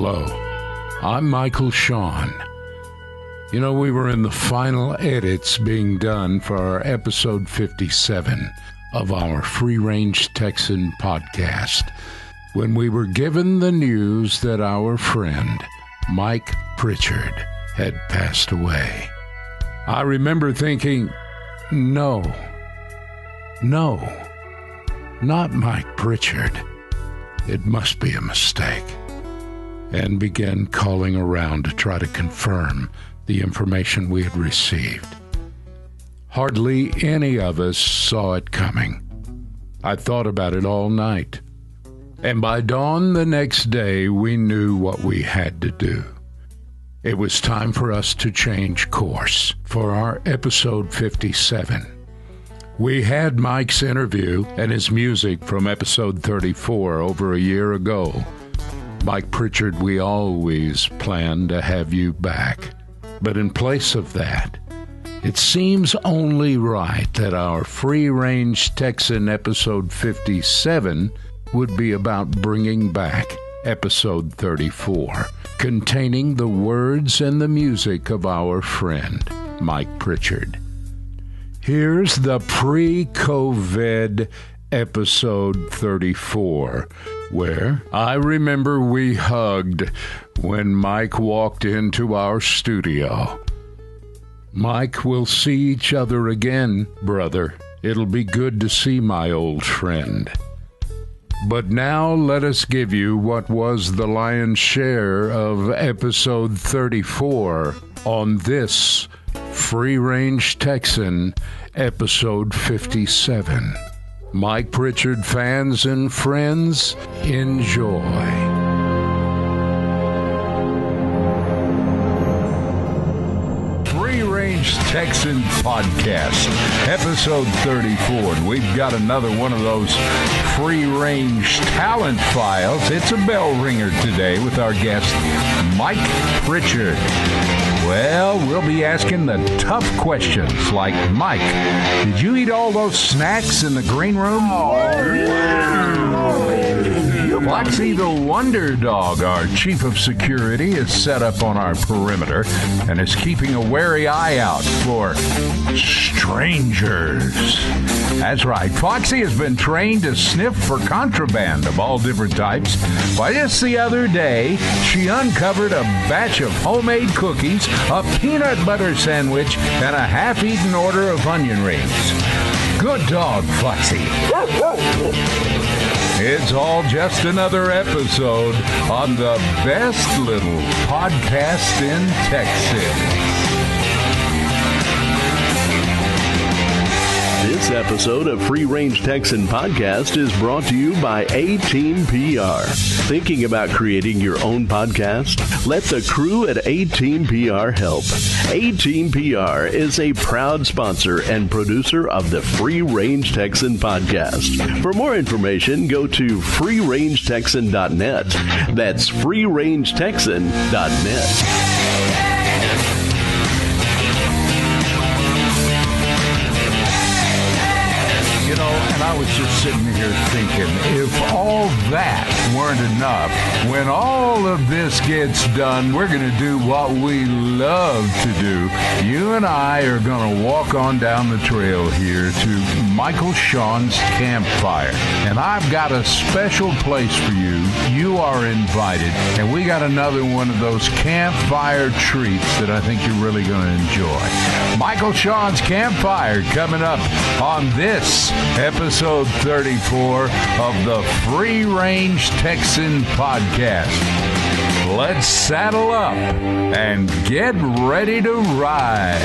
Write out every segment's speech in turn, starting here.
Hello, I'm Michael Sean. You know, we were in the final edits being done for our episode 57 of our Free Range Texan podcast when we were given the news that our friend, Mike Pritchard, had passed away. I remember thinking, no, not Mike Pritchard. It must be a mistake. And began calling around to try to confirm the information we had received. Hardly any of us saw it coming. I thought about it all night. And by dawn the next day, we knew what we had to do. It was time for us to change course for our episode 57. We had Mike's interview and his music from episode 34 over a year ago. Mike Pritchard, we always planned to have you back. But in place of that, it seems only right that our Free Range Texan episode 57 would be about bringing back episode 34, containing the words and the music of our friend, Mike Pritchard. Here's the pre-COVID episode 34, where I remember we hugged when Mike walked into our studio. Mike, we'll see each other again, brother. It'll be good to see my old friend. But now let us give you what was the lion's share of episode 34 on this Free Range Texan episode 57. Mike Pritchard fans and friends, enjoy. Free Range Texan Podcast, episode 34. And we've got another one of those free range talent files. It's a bell ringer today with our guest, Mike Pritchard. Well, we'll be asking the tough questions like, Mike, did you eat all those snacks in the green room? Foxy the Wonder Dog, our chief of security, is set up on our perimeter and is keeping a wary eye out for strangers. That's right, Foxy has been trained to sniff for contraband of all different types. Why, just the other day, she uncovered a batch of homemade cookies, a peanut butter sandwich, and a half-eaten order of onion rings. Good dog, Foxy. It's all just another episode on the best little podcast in Texas. This episode of Free Range Texan Podcast is brought to you by A-Team PR. Thinking about creating your own podcast? Let the crew at A-Team PR help. A-Team PR is a proud sponsor and producer of the Free Range Texan Podcast. For more information, go to freerangetexan.net. That's freerangetexan.net. You know, and I was just sitting here thinking, if all that weren't enough, when all of this gets done, we're going to do what we love to do. You and I are going to walk on down the trail here to Michael Sean's campfire. And I've got a special place for you. You are invited. And we got another one of those campfire treats that I think you're really going to enjoy. Michael Sean's campfire coming up on this episode 34 of the Free Range Texan Podcast. Let's saddle up and get ready to ride.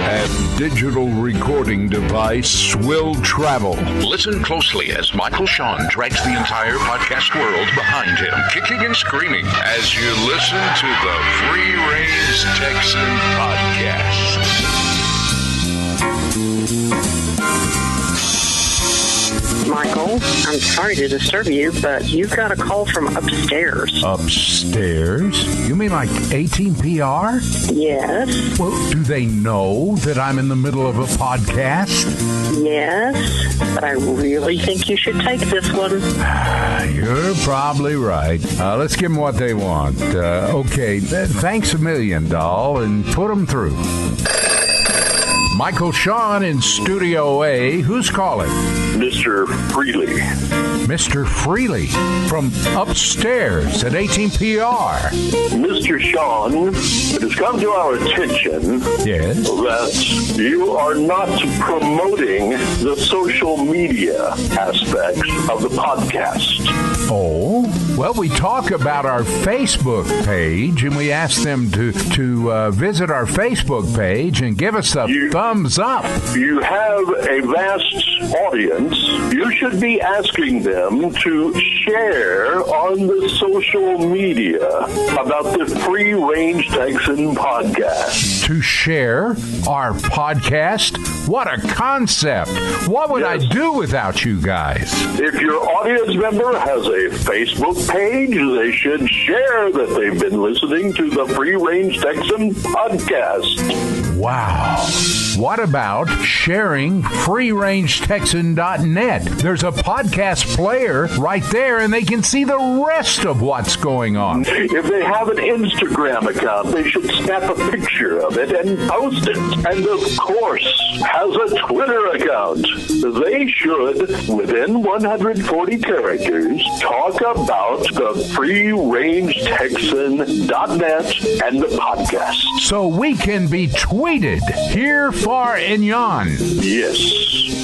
That digital recording device will travel. Listen closely as Michael Sean drags the entire podcast world behind him, kicking and screaming as you listen to the Free Range Texan Podcast. Michael, I'm sorry to disturb you, but you've got a call from upstairs. Upstairs? You mean like 18PR? Yes. Well, do they know that I'm in the middle of a podcast? Yes, but I really think you should take this one. You're probably right. Let's give them what they want. Okay, thanks a million, doll, and put them through. Michael Sean in Studio A. Who's calling? Mr. Freely. Mr. Freely from upstairs at 18PR. Mr. Sean, it has come to our attention Yes? that you are not promoting the social media aspects of the podcast. Oh, well, we talk about our Facebook page, and we ask them to visit our Facebook page and give us a thumbs up. You have a vast audience. You should be asking them to share on the social media about the Free Range Texan podcast. To share our podcast? What a concept. What would I do without you guys? If your audience member has a Facebook page, they should share that they've been listening to the Free Range Texan podcast. Wow. What about sharing freerangetexan.net? There's a podcast player right there, and they can see the rest of what's going on. If they have an Instagram account, they should snap a picture of it and post it. And of course, has a Twitter account. They should, within 140 characters, talk about the freerangetexan.net and the podcast. So we can be tweeted here, far, and yon. Yes.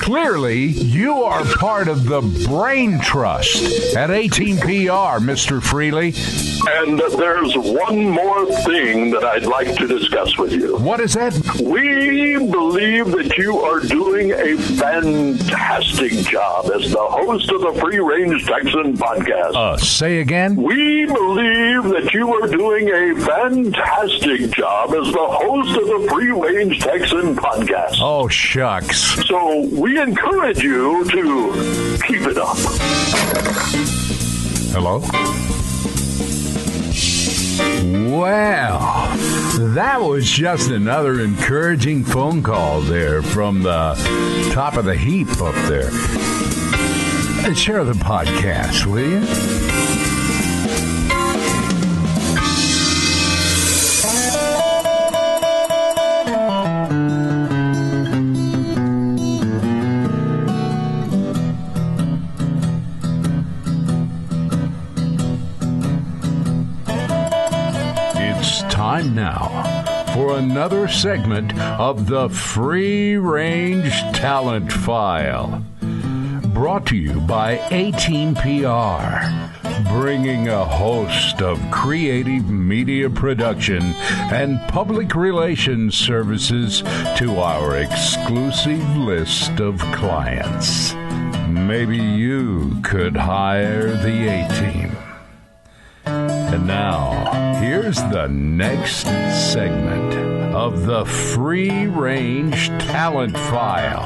Clearly, you are part of the brain trust at 18PR, Mr. Freely. And there's one more thing that I'd like to discuss with you. What is that? We believe that you are doing a fantastic job as the host of the Free Range Texan podcast. Say again? We believe that you are doing a fantastic job as the host of the Free Range Texan podcast. Oh, shucks. So we encourage you to keep it up. Hello? Well, that was just another encouraging phone call there from the top of the heap up there. Share the podcast, will you? Time now for another segment of the Free Range Talent File. Brought to you by 18PR, bringing a host of creative media production and public relations services to our exclusive list of clients. Maybe you could hire the A-Team. And now, here's the next segment of the Free Range Talent File.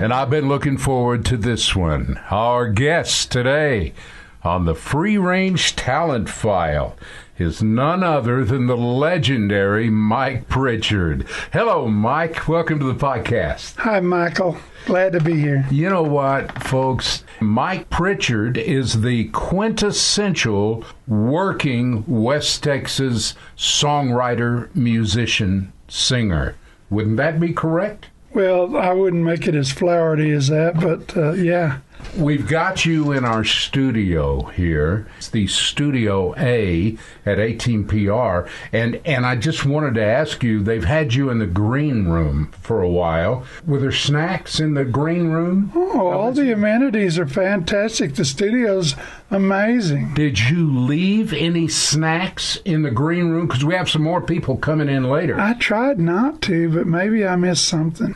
And I've been looking forward to this one. Our guest today on the Free Range Talent File is none other than the legendary Mike Pritchard. Hello, Mike. Welcome to the podcast. Hi, Michael. Glad to be here. You know what, folks? Mike Pritchard is the quintessential working West Texas songwriter, musician, singer. Wouldn't that be correct? Well, I wouldn't make it as flowery as that, but yeah. We've got you in our studio here. It's the Studio A at 18PR. And I just wanted to ask you, they've had you in the green room for a while. Were there snacks in the green room? Oh, all the amenities are fantastic. The studio's amazing. Did you leave any snacks in the green room? Because we have some more people coming in later. I tried not to, but maybe I missed something.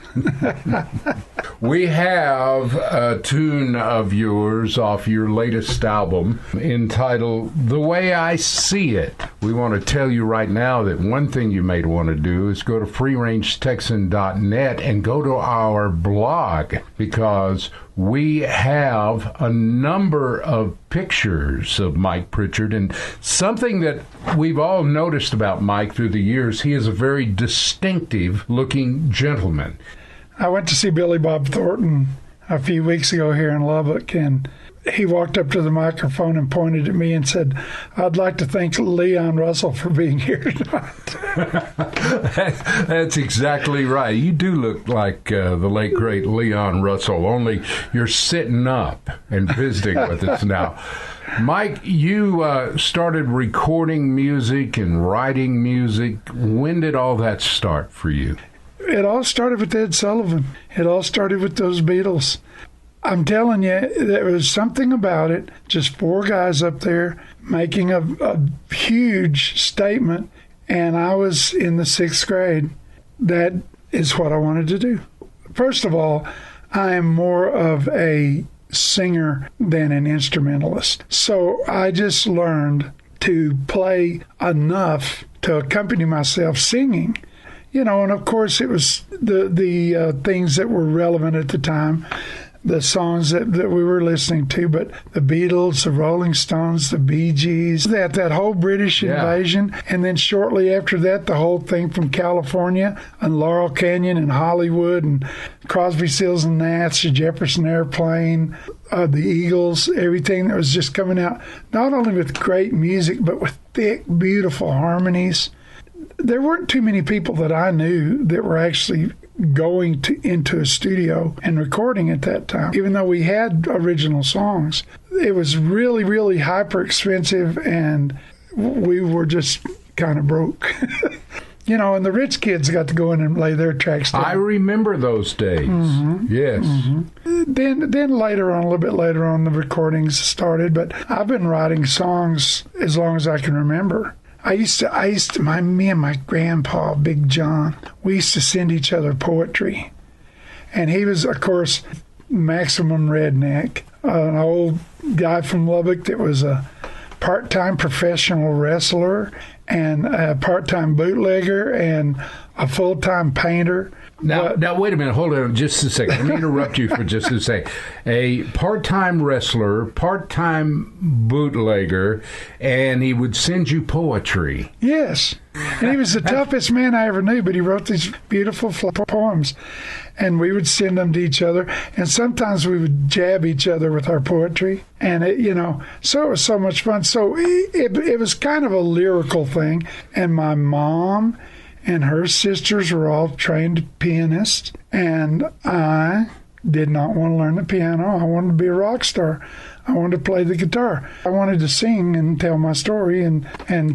We have a tune version of yours off your latest album entitled The Way I See It. We want to tell you right now that one thing you may want to do is go to freerangetexan.net and go to our blog, because we have a number of pictures of Mike Pritchard, and something that we've all noticed about Mike through the years, he is a very distinctive looking gentleman. I went to see Billy Bob Thornton a few weeks ago here in Lubbock, and he walked up to the microphone and pointed at me and said, "I'd like to thank Leon Russell for being here tonight." That's exactly right. You do look like the late, great Leon Russell, only you're sitting up and visiting with us now. Mike, you started recording music and writing music. When did all that start for you? It all started with Ed Sullivan. It all started with those Beatles. I'm telling you, there was something about it, just four guys up there making a huge statement, and I was in the 6th grade. That is what I wanted to do. First of all, I am more of a singer than an instrumentalist. So I just learned to play enough to accompany myself singing. You know, and of course it was the things that were relevant at the time, the songs that we were listening to, but the Beatles, the Rolling Stones, the Bee Gees, that whole British invasion, and then shortly after that, the whole thing from California and Laurel Canyon and Hollywood and Crosby, Stills and Nash, the Jefferson Airplane, the Eagles, everything that was just coming out, not only with great music, but with thick, beautiful harmonies. There weren't too many people that I knew that were actually going into a studio and recording at that time. Even though we had original songs, it was really, really hyper expensive, and we were just kind of broke. You know, and the rich kids got to go in and lay their tracks down. I remember those days. Mm-hmm. Yes. Mm-hmm. Then later on, a little bit later on, the recordings started, but I've been writing songs as long as I can remember. Me and my grandpa, Big John, we used to send each other poetry. And he was, of course, maximum redneck, an old guy from Lubbock that was a part-time professional wrestler and a part-time bootlegger and a full-time painter. Now, wait a minute. Hold on just a second. Let me interrupt you for just a second. A part-time wrestler, part-time bootlegger, and he would send you poetry. Yes. And he was the toughest man I ever knew, but he wrote these beautiful poems. And we would send them to each other. And sometimes we would jab each other with our poetry. And, so it was so much fun. So it was kind of a lyrical thing. And my mom and her sisters were all trained pianists, and I did not want to learn the piano. I wanted to be a rock star. I wanted to play the guitar. I wanted to sing and tell my story and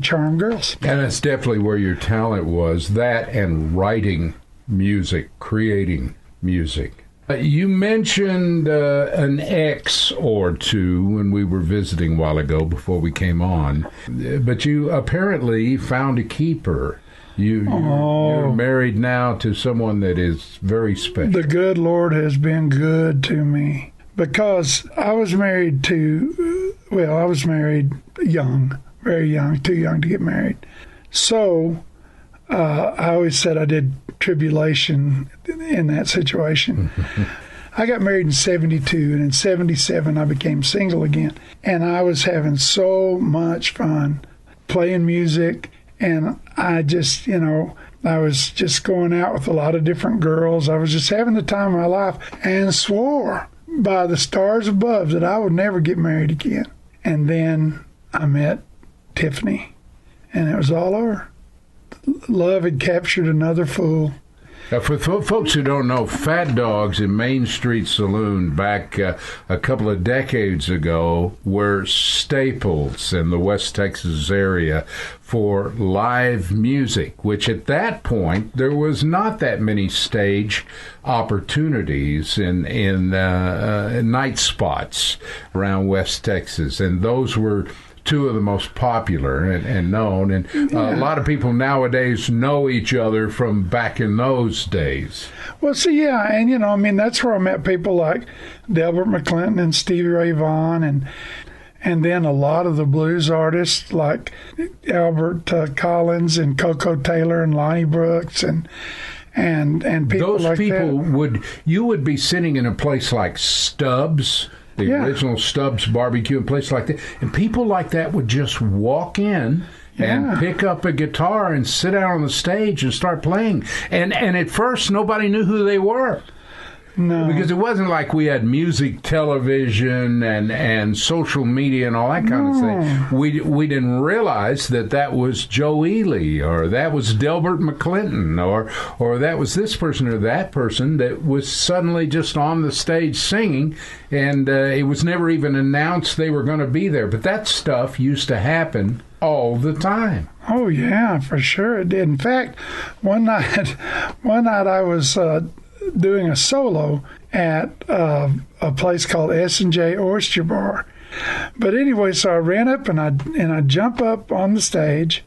charm girls. And that's definitely where your talent was, that and writing music, creating music. You mentioned an ex or two when we were visiting a while ago before we came on, but you apparently found a keeper. You're married now to someone that is very special. The good Lord has been good to me, because I was married young, very young, too young to get married. So I always said I did tribulation in that situation. I got married in 72, and in 77 I became single again. And I was having so much fun playing music. And I just, I was just going out with a lot of different girls. I was just having the time of my life, and swore by the stars above that I would never get married again. And then I met Tiffany, and it was all over. Love had captured another fool. For folks who don't know, Fat Dogs in Main Street Saloon back a couple of decades ago were staples in the West Texas area for live music, which at that point there was not that many stage opportunities in night spots around West Texas, and those were two of the most popular and known. And a lot of people nowadays know each other from back in those days. Well, see, yeah, and, you know, I mean, that's where I met people like Delbert McClinton and Stevie Ray Vaughan, and then a lot of the blues artists like Albert Collins and Coco Taylor and Lonnie Brooks and people those like people that. You would be sitting in a place like Stubbs, the original Stubbs Barbecue, and place like that, and people like that would just walk in and pick up a guitar and sit out on the stage and start playing. And at first, nobody knew who they were. No. Because it wasn't like we had music, television, and social media and all that kind of thing. We didn't realize that was Joe Ely, or that was Delbert McClinton, or that was this person or that person that was suddenly just on the stage singing, and it was never even announced they were going to be there. But that stuff used to happen all the time. Oh, yeah, for sure it did. In fact, one night I was doing a solo at a place called S&J Oyster Bar. But anyway, so I ran up and I jump up on the stage,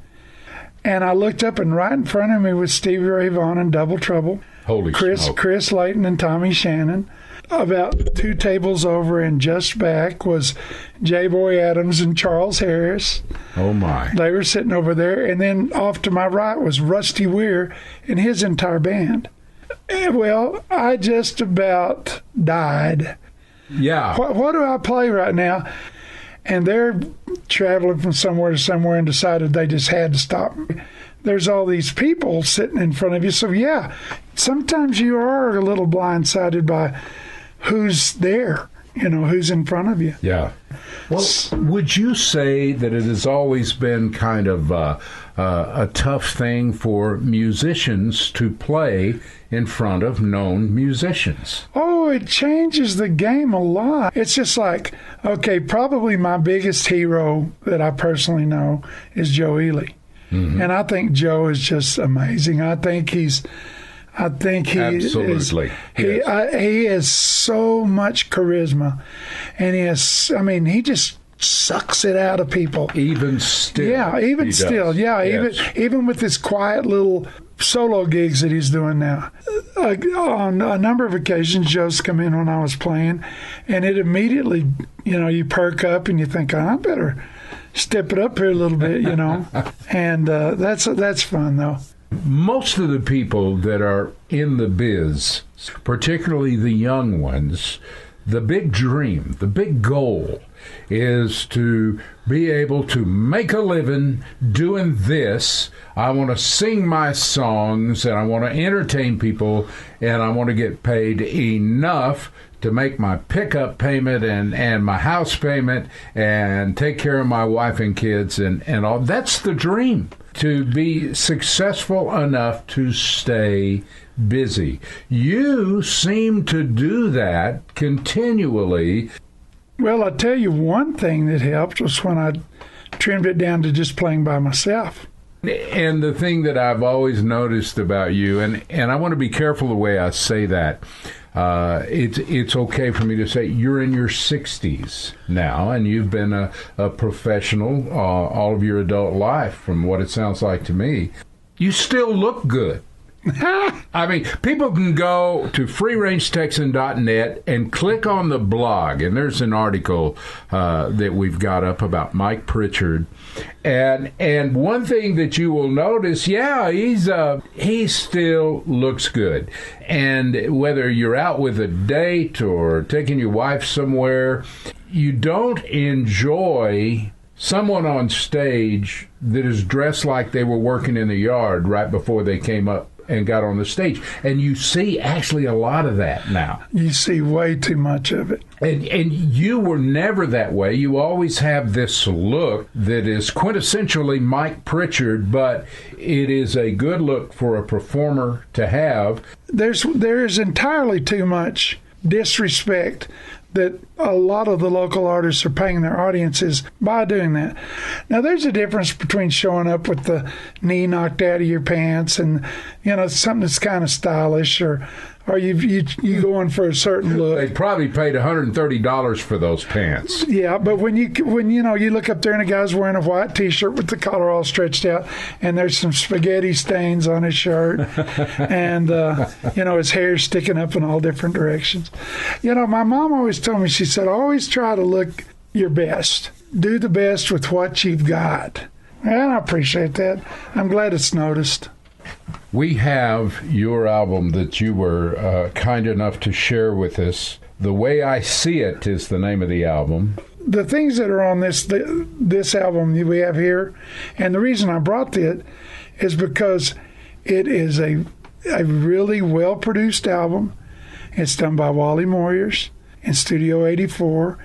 and I looked up, and right in front of me was Stevie Ray Vaughan and Double Trouble. Holy smoke. Chris Layton and Tommy Shannon. About 2 tables over and just back was J. Boy Adams and Charles Harris. Oh, my. They were sitting over there. And then off to my right was Rusty Weir and his entire band. Well, I just about died. Yeah. What do I play right now? And they're traveling from somewhere to somewhere and decided they just had to stop. There's all these people sitting in front of you. So, yeah, sometimes you are a little blindsided by who's there, you know, who's in front of you. Yeah. Well, would you say that it has always been kind of a tough thing for musicians to play in front of known musicians? Oh, it changes the game a lot. It's just like, okay, probably my biggest hero that I personally know is Joe Ely. Mm-hmm. And I think Joe is just amazing. I think he absolutely. He has so much charisma, and he just sucks it out of people. Even still. Yeah, even still. Yeah, yes. even with his quiet little solo gigs that he's doing now. On a number of occasions, Joe's come in when I was playing, and it immediately, you know, you perk up and you think, I better step it up here a little bit, you know. And that's fun, though. Most of the people that are in the biz, particularly the young ones, the big dream, the big goal is to be able to make a living doing this. I want to sing my songs, and I want to entertain people, and I want to get paid enough to make my pickup payment and my house payment and take care of my wife and kids and all. That's the dream, to be successful enough to stay busy. You seem to do that continually. Well, I'll tell you one thing that helped was when I trimmed it down to just playing by myself. And the thing that I've always noticed about you, and I want to be careful the way I say that, it's okay for me to say you're in your 60s now, and you've been a professional all of your adult life, from what it sounds like to me. You still look good. I mean, people can go to freerangetexan.net and click on the blog, and there's an article that we've got up about Mike Pritchard. And one thing that you will notice, he still looks good. And whether you're out with a date or taking your wife somewhere, you don't enjoy someone on stage that is dressed like they were working in the yard right before they came up and got on the stage. And you see actually a lot of that now. You see way too much of it. And you were never that way. You always have this look that is quintessentially Mike Pritchard, but it is a good look for a performer to have. There is entirely too much disrespect that a lot of the local artists are paying their audiences by doing that. Now, there's a difference between showing up with the knee knocked out of your pants and, you know, something that's kind of stylish, or Or you going for a certain look. They probably paid $130 for those pants. Yeah, but when you look up there and a guy's wearing a white T-shirt with the collar all stretched out, and there's some spaghetti stains on his shirt, and his hair's sticking up in all different directions. My mom always told me, she said, always try to look your best. Do the best with what you've got. And I appreciate that. I'm glad it's noticed. We have your album that you were kind enough to share with us. The Way I See It is the name of the album. The things that are on this album that we have here, and the reason I brought it is because it is a really well-produced album. It's done by Wally Moyers in Studio 84.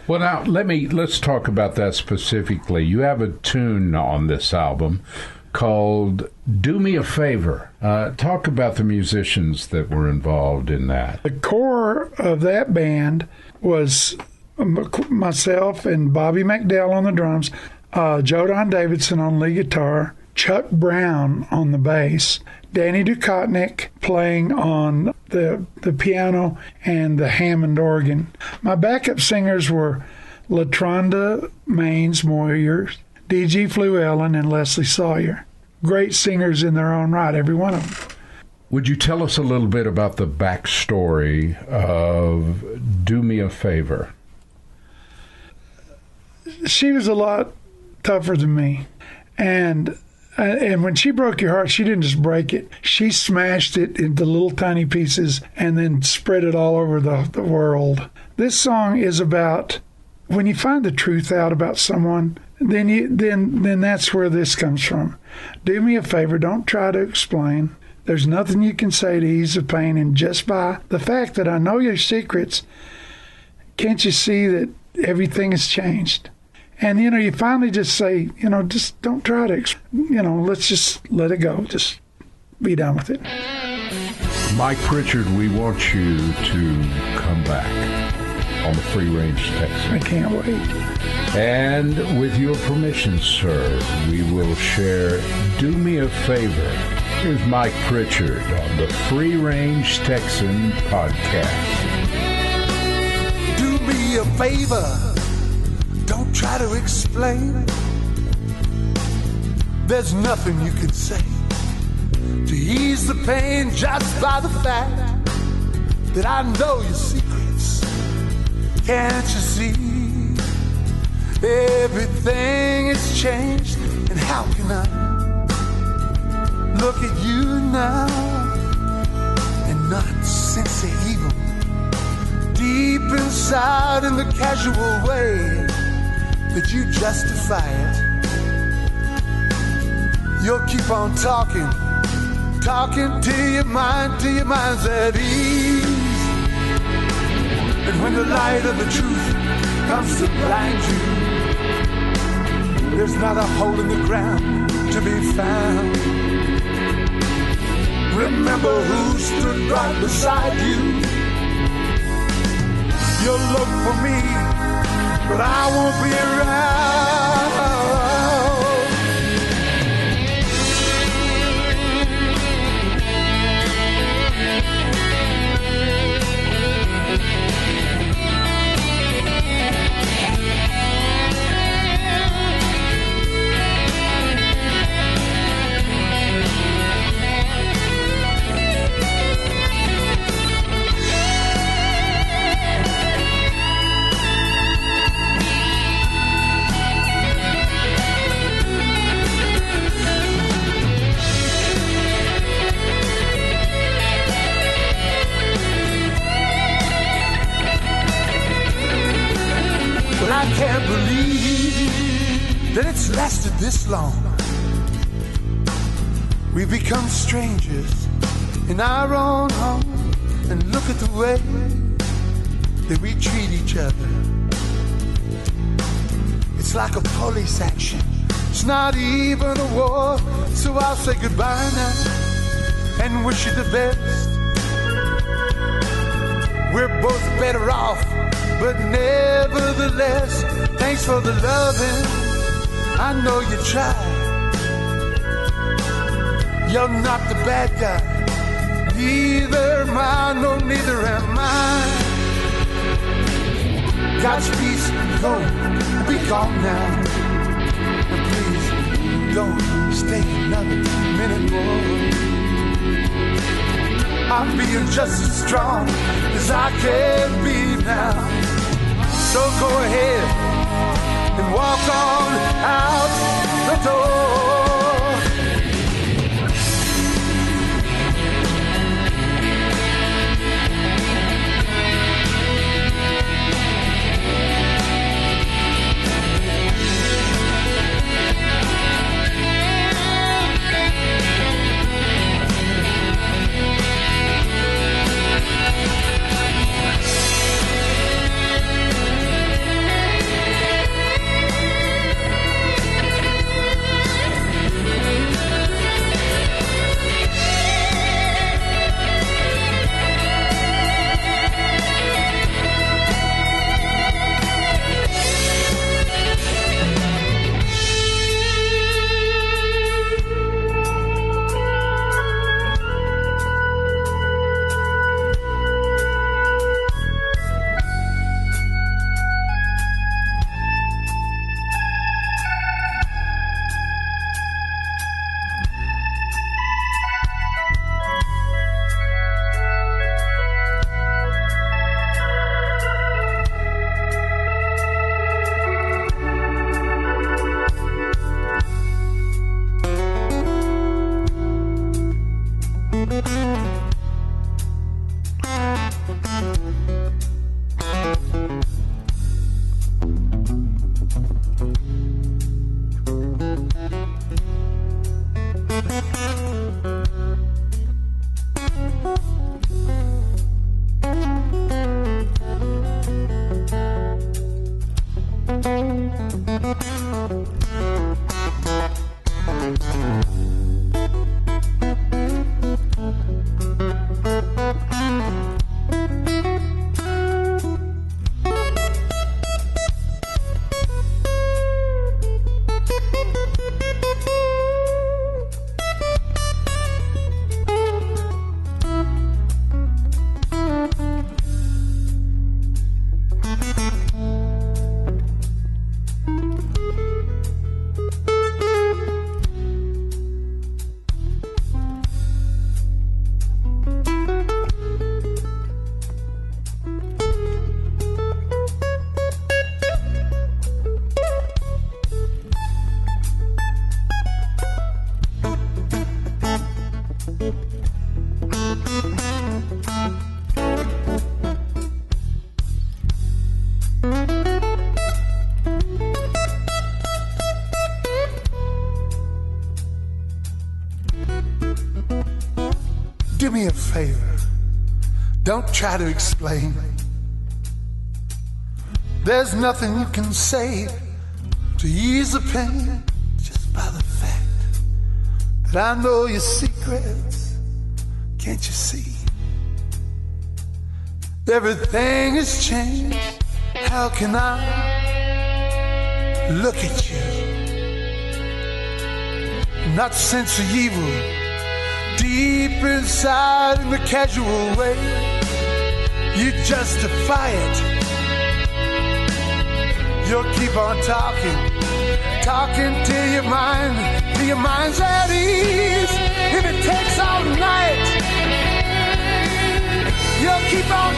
Well, now, let's talk about that specifically. You have a tune on this album called Do Me a Favor. Talk about the musicians that were involved in that. The core of that band was myself and Bobby McDowell on the drums, Joe Don Davidson on lead guitar, Chuck Brown on the bass, Danny Dukotnik playing on the piano and the Hammond organ. My backup singers were LaTronda Maines Moyers, D.G. Fluellen, and Leslie Sawyer. Great singers in their own right, every one of them. Would you tell us a little bit about the backstory of Do Me a Favor? She was a lot tougher than me. And when she broke your heart, she didn't just break it. She smashed it into little tiny pieces and then spread it all over the world. This song is about when you find the truth out about someone, then that's where this comes from. Do me a favor, don't try to explain. There's nothing you can say to ease the pain, and just by the fact that I know your secrets, can't you see that everything has changed? And, you finally just say, just don't try to, let's just let it go. Just be done with it. Mike Pritchard, we want you to come back on the Free Range Texan. I can't wait. And with your permission, sir, we will share Do Me a Favor. Here's Mike Pritchard on the Free Range Texan podcast. Do me a favor. Don't try to explain. There's nothing you can say to ease the pain, just by the fact that I know your secrets. Can't you see? Everything has changed, and how can I look at you now and not sense the evil deep inside in the casual way that you justify it? You'll keep on talking till your mind's at ease. And when the light of the truth comes to blind you, there's not a hole in the ground to be found. Remember who stood right beside you. You'll look for me, but I won't be around. I can't believe that it's lasted this long. We've become strangers in our own home, and look at the way that we treat each other. It's like a police action. It's not even a war, so I'll say goodbye now and wish you the best. We're both better off, but nevertheless, thanks for the loving. I know you tried. You're not the bad guy. Neither am I, no, neither am I. God's peace, go, be gone now. And please, don't stay another minute more. I'm being just as strong as I can be now. So go ahead and walk on out the door. Do me a favor. Don't try to explain. There's nothing you can say to ease the pain, just by the fact that I know your secrets. Can't you see? Everything has changed. How can I look at you? Not sense of evil deep inside in the casual way. You justify it. You'll keep on talking till your mind's at ease. If it takes all night, you'll keep on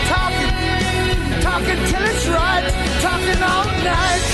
talking till it's right, talking all night.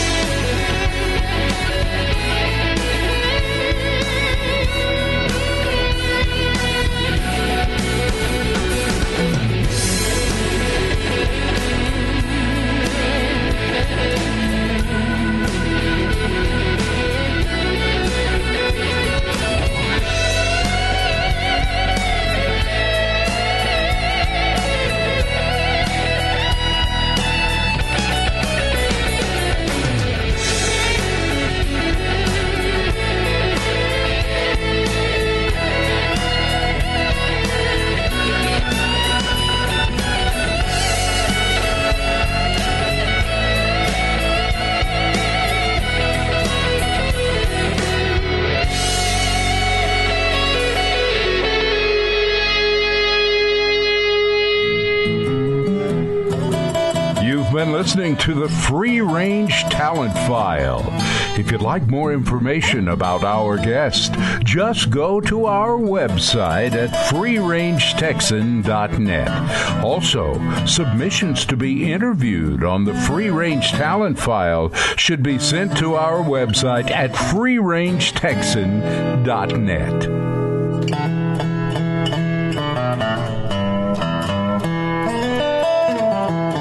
You've been listening to the Free Range Talent File. If you'd like more information about our guest, just go to our website at freerangetexan.net. Also, submissions to be interviewed on the Free Range Talent File should be sent to our website at freerangetexan.net.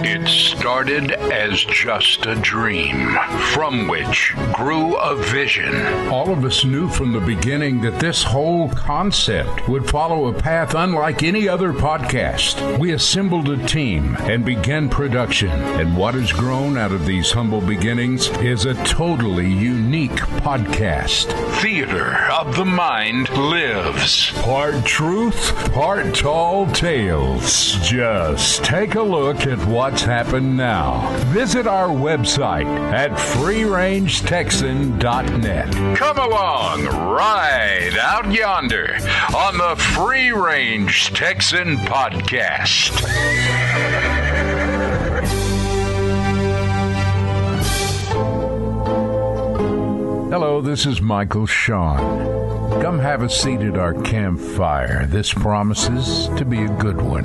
It started as just a dream, from which grew a vision. All of us knew from the beginning that this whole concept would follow a path unlike any other podcast. We assembled a team and began production, and what has grown out of these humble beginnings is a totally unique podcast. Theater of the Mind lives. Part truth, part tall tales. Just take a look at what's happened now. Visit our website at freerangetexan.net. Come along, ride out yonder on the Free Range Texan Podcast. Hello, this is Michael Sean. Come have a seat at our campfire. This promises to be a good one.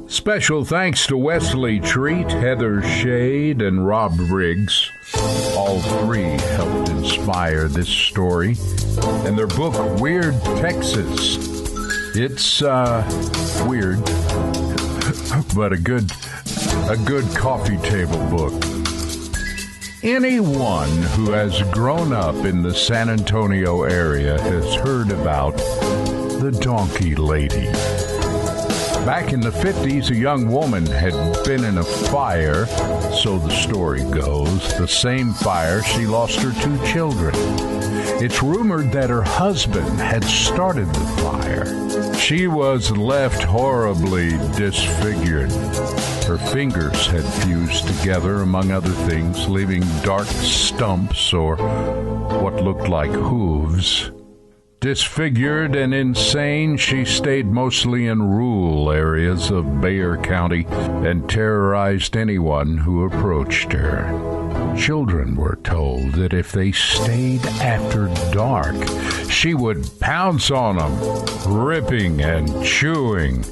Special thanks to Wesley Treat, Heather Shade, and Rob Riggs. All three helped inspire this story. And their book, Weird Texas. It's weird, but a good coffee table book. Anyone who has grown up in the San Antonio area has heard about the Donkey Lady. Back in the 50s, a young woman had been in a fire, so the story goes, the same fire she lost her 2 children. It's rumored that her husband had started the fire. She was left horribly disfigured. Her fingers had fused together, among other things, leaving dark stumps or what looked like hooves. Disfigured and insane, she stayed mostly in rural areas of Bexar County and terrorized anyone who approached her. Children were told that if they stayed after dark, she would pounce on them, ripping and chewing.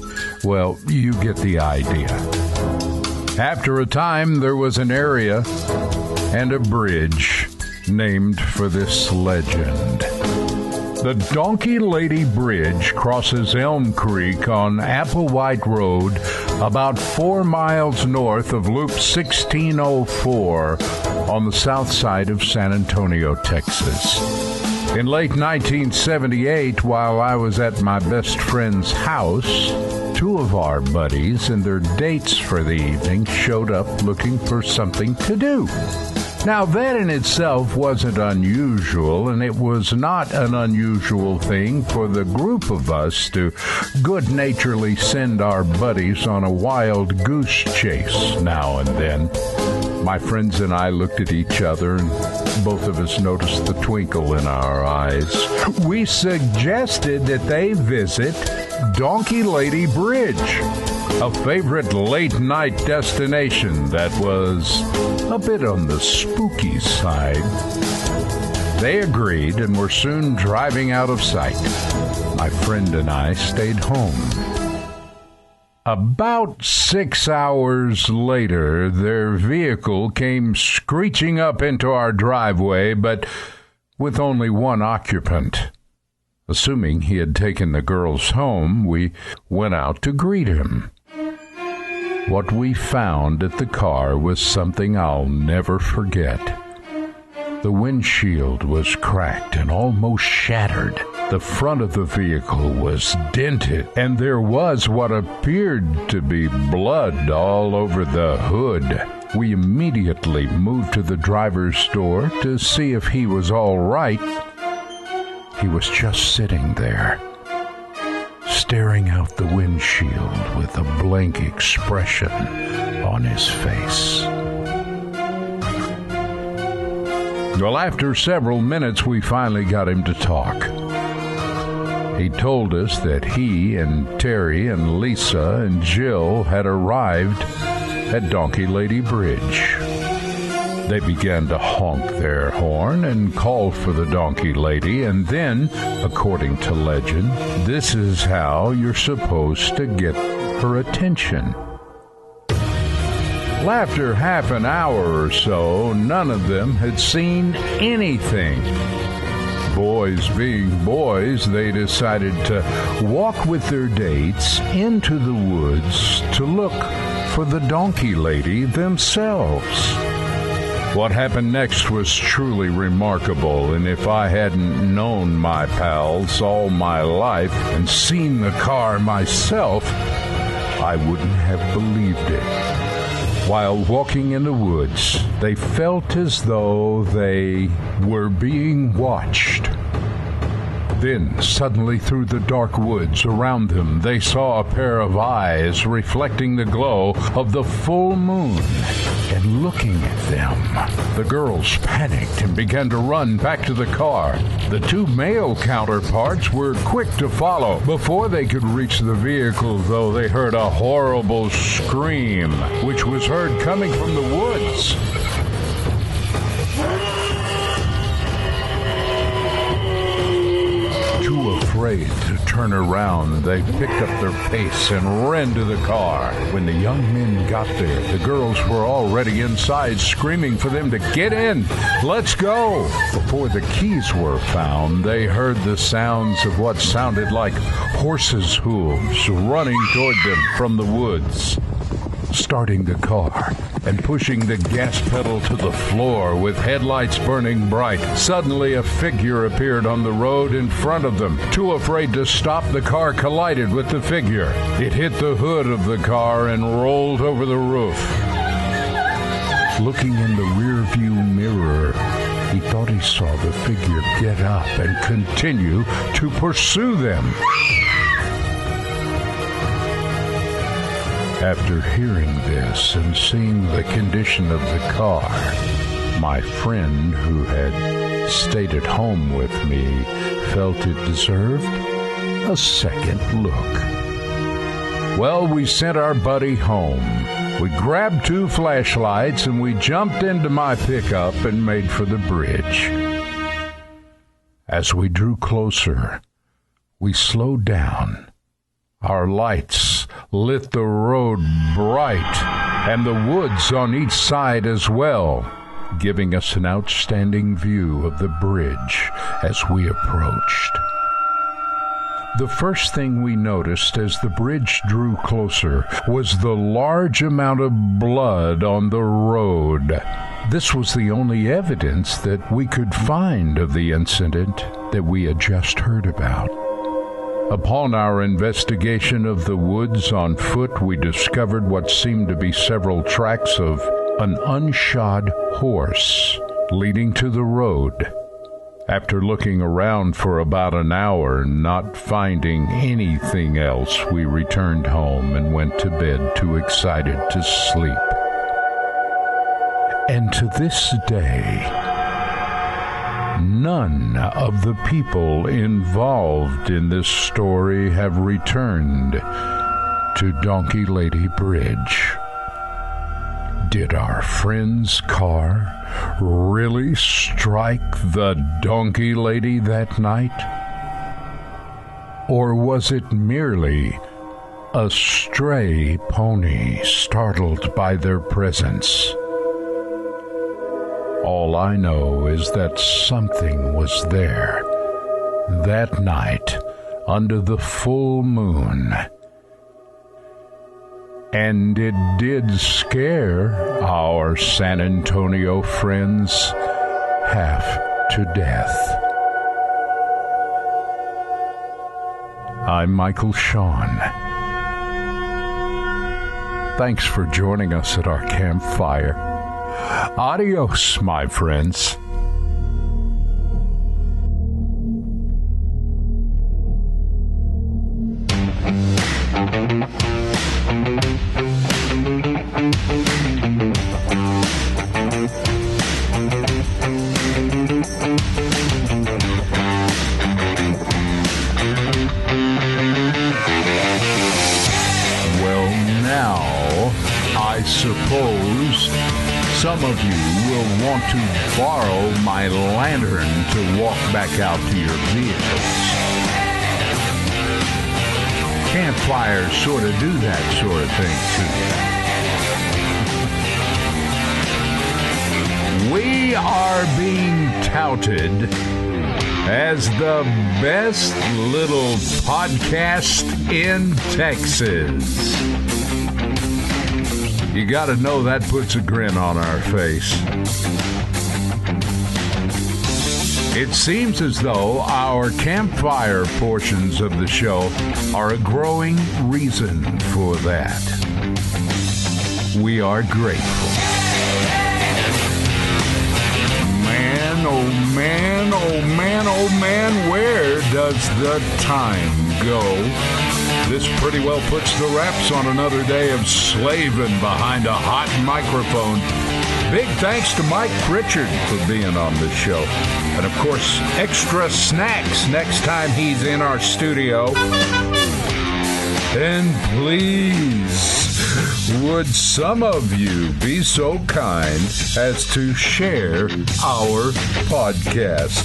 Well, you get the idea. After a time, there was an area and a bridge named for this legend. The Donkey Lady Bridge crosses Elm Creek on Applewhite Road about 4 miles north of Loop 1604 on the south side of San Antonio, Texas. In late 1978, while I was at my best friend's house, 2 of our buddies and their dates for the evening showed up looking for something to do. Now, that in itself wasn't unusual, and it was not an unusual thing for the group of us to good-naturedly send our buddies on a wild goose chase now and then. My friends and I looked at each other, and both of us noticed the twinkle in our eyes. We suggested that they visit Donkey Lady Bridge, a favorite late-night destination that was a bit on the spooky side. They agreed and were soon driving out of sight. My friend and I stayed home. About 6 hours later, their vehicle came screeching up into our driveway, but with only one occupant. Assuming he had taken the girls home, we went out to greet him. What we found at the car was something I'll never forget. The windshield was cracked and almost shattered. The front of the vehicle was dented, and there was what appeared to be blood all over the hood. We immediately moved to the driver's door to see if he was all right. He was just sitting there, staring out the windshield with a blank expression on his face. Well, after several minutes, we finally got him to talk. He told us that he and Terry and Lisa and Jill had arrived at Donkey Lady Bridge. They began to honk their horn and call for the Donkey Lady, and then, according to legend, this is how you're supposed to get her attention. After half an hour or so, none of them had seen anything. Boys being boys, they decided to walk with their dates into the woods to look for the Donkey Lady themselves. What happened next was truly remarkable, and if I hadn't known my pals all my life and seen the car myself, I wouldn't have believed it. While walking in the woods, they felt as though they were being watched. Then, suddenly through the dark woods around them, they saw a pair of eyes reflecting the glow of the full moon and looking at them. The girls panicked and began to run back to the car. The two male counterparts were quick to follow. Before they could reach the vehicle, though, they heard a horrible scream, which was heard coming from the woods. Too afraid to turn around, they picked up their pace and ran to the car. When the young men got there, the girls were already inside, screaming for them to get in. Let's go! Before the keys were found, they heard the sounds of what sounded like horses' hooves running toward them from the woods. Starting the car and pushing the gas pedal to the floor with headlights burning bright, suddenly a figure appeared on the road in front of them. Too afraid to stop, the car collided with the figure. It hit the hood of the car and rolled over the roof. Looking in the rearview mirror, he thought he saw the figure get up and continue to pursue them. After hearing this and seeing the condition of the car, my friend who had stayed at home with me felt it deserved a second look. Well, we sent our buddy home. We grabbed 2 flashlights and we jumped into my pickup and made for the bridge. As we drew closer, we slowed down. Our lights lit the road bright, and the woods on each side as well, giving us an outstanding view of the bridge as we approached. The first thing we noticed as the bridge drew closer was the large amount of blood on the road. This was the only evidence that we could find of the incident that we had just heard about. Upon our investigation of the woods on foot, we discovered what seemed to be several tracks of an unshod horse leading to the road. After looking around for about an hour and not finding anything else, we returned home and went to bed too excited to sleep. And to this day, none of the people involved in this story have returned to Donkey Lady Bridge. Did our friend's car really strike the Donkey Lady that night? Or was it merely a stray pony startled by their presence? All I know is that something was there that night under the full moon. And it did scare our San Antonio friends half to death. I'm Michael Shawn. Thanks for joining us at our campfire. Adios, my friends. Well, now I suppose some of you will want to borrow my lantern to walk back out to your vehicles. Campfires sort of do that sort of thing, too. We are being touted as the best little podcast in Texas. You got to know that puts a grin on our face. It seems as though our campfire portions of the show are a growing reason for that. We are grateful. Man, oh man, oh man, oh man, where does the time go? This pretty well puts the wraps on another day of slaving behind a hot microphone. Big thanks to Mike Pritchard for being on this show. And, of course, extra snacks next time he's in our studio. And please, would some of you be so kind as to share our podcast?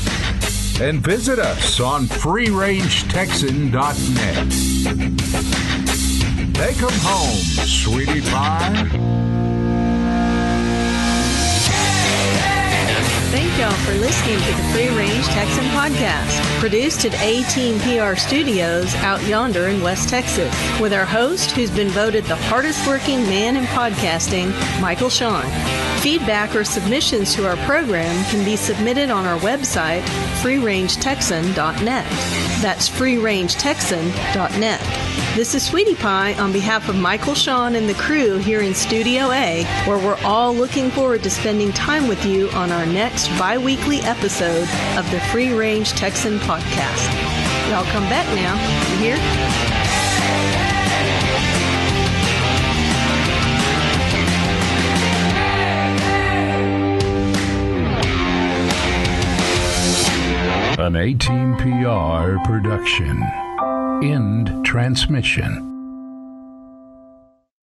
And visit us on freerangetexan.net. Take 'em home, sweetie pie. Thank y'all for listening to the Free Range Texan podcast, produced at A-Team PR Studios out yonder in West Texas, with our host, who's been voted the hardest working man in podcasting, Michael Sean. Feedback or submissions to our program can be submitted on our website, freerangetexan.net. That's freerangetexan.net. This is Sweetie Pie on behalf of Michael Sean and the crew here in Studio A, where we're all looking forward to spending time with you on our next bi-weekly episode of the Free Range Texan podcast. Y'all come back now. You hear? An A-Team PR production. End transmission.